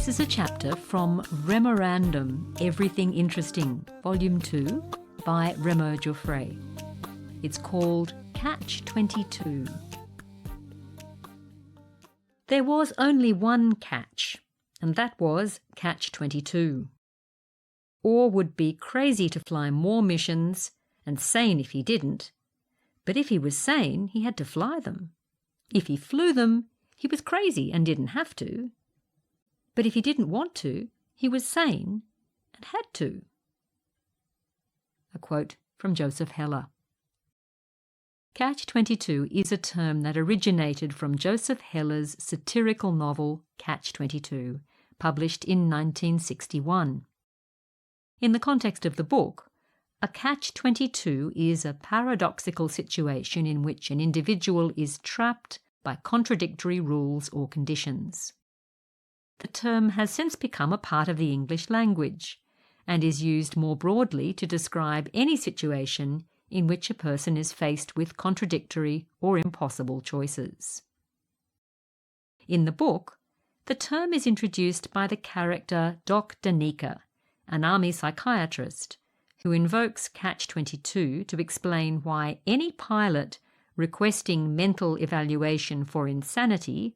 This is a chapter from REMORANDOM Everything Interesting Volume 2 by REMO Giuffré. It's called Catch-22. There was only one catch, and that was Catch-22. Orr would be crazy to fly more missions, and sane if he didn't. But if he was sane, he had to fly them. If he flew them, he was crazy and didn't have to. But if he didn't want to, he was sane and had to. A quote from Joseph Heller. Catch-22 is a term that originated from Joseph Heller's satirical novel Catch-22, published in 1961. In the context of the book, a catch-22 is a paradoxical situation in which an individual is trapped by contradictory rules or conditions. The term has since become a part of the English language and is used more broadly to describe any situation in which a person is faced with contradictory or impossible choices. In the book, the term is introduced by the character Doc Danica, an army psychiatrist, who invokes Catch-22 to explain why any pilot requesting mental evaluation for insanity,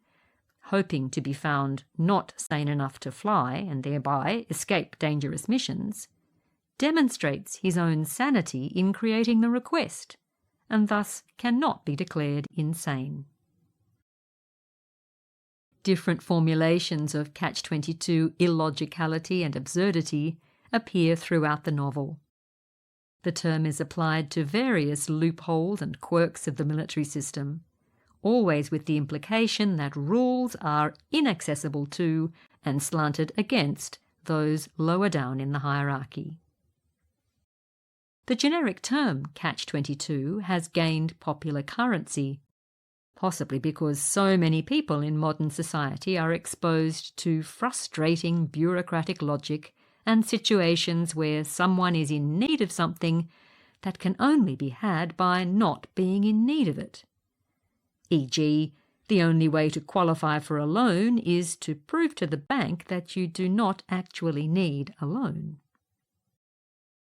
hoping to be found not sane enough to fly and thereby escape dangerous missions, demonstrates his own sanity in creating the request, and thus cannot be declared insane. Different formulations of Catch-22 illogicality and absurdity appear throughout the novel. The term is applied to various loopholes and quirks of the military system, always with the implication that rules are inaccessible to and slanted against those lower down in the hierarchy. The generic term Catch-22 has gained popular currency, possibly because so many people in modern society are exposed to frustrating bureaucratic logic and situations where someone is in need of something that can only be had by not being in need of it. E.g., the only way to qualify for a loan is to prove to the bank that you do not actually need a loan.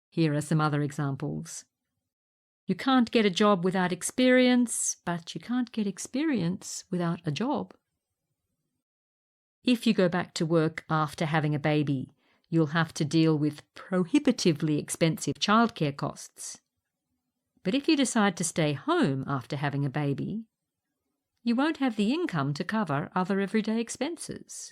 Here are some other examples. You can't get a job without experience, but you can't get experience without a job. If you go back to work after having a baby, you'll have to deal with prohibitively expensive childcare costs. But if you decide to stay home after having a baby, you won't have the income to cover other everyday expenses.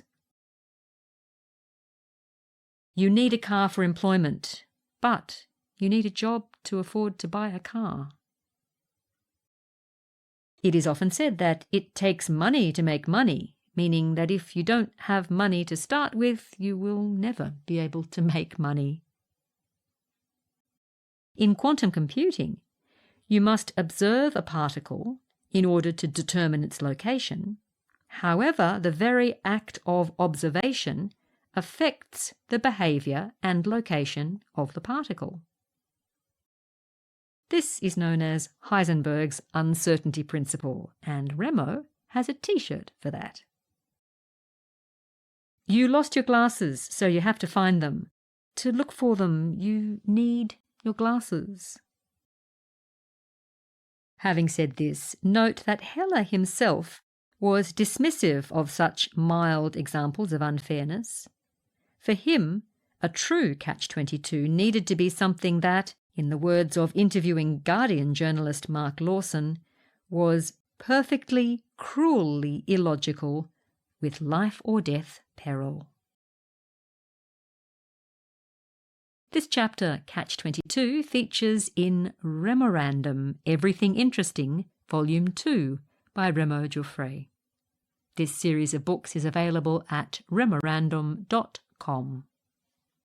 You need a car for employment, but you need a job to afford to buy a car. It is often said that it takes money to make money, meaning that if you don't have money to start with, you will never be able to make money. In quantum computing, you must observe a particle in order to determine its location. However, the very act of observation affects the behaviour and location of the particle. This is known as Heisenberg's uncertainty principle, and Remo has a t-shirt for that. You lost your glasses, so you have to find them. To look for them, you need your glasses. Having said this, note that Heller himself was dismissive of such mild examples of unfairness. For him, a true Catch-22 needed to be something that, in the words of interviewing Guardian journalist Mark Lawson, was perfectly, cruelly illogical, with life or death peril. This chapter, Catch-22, features in REMORANDOM Everything Interesting Volume 2 by REMO Giuffré. This series of books is available at remorandom.com.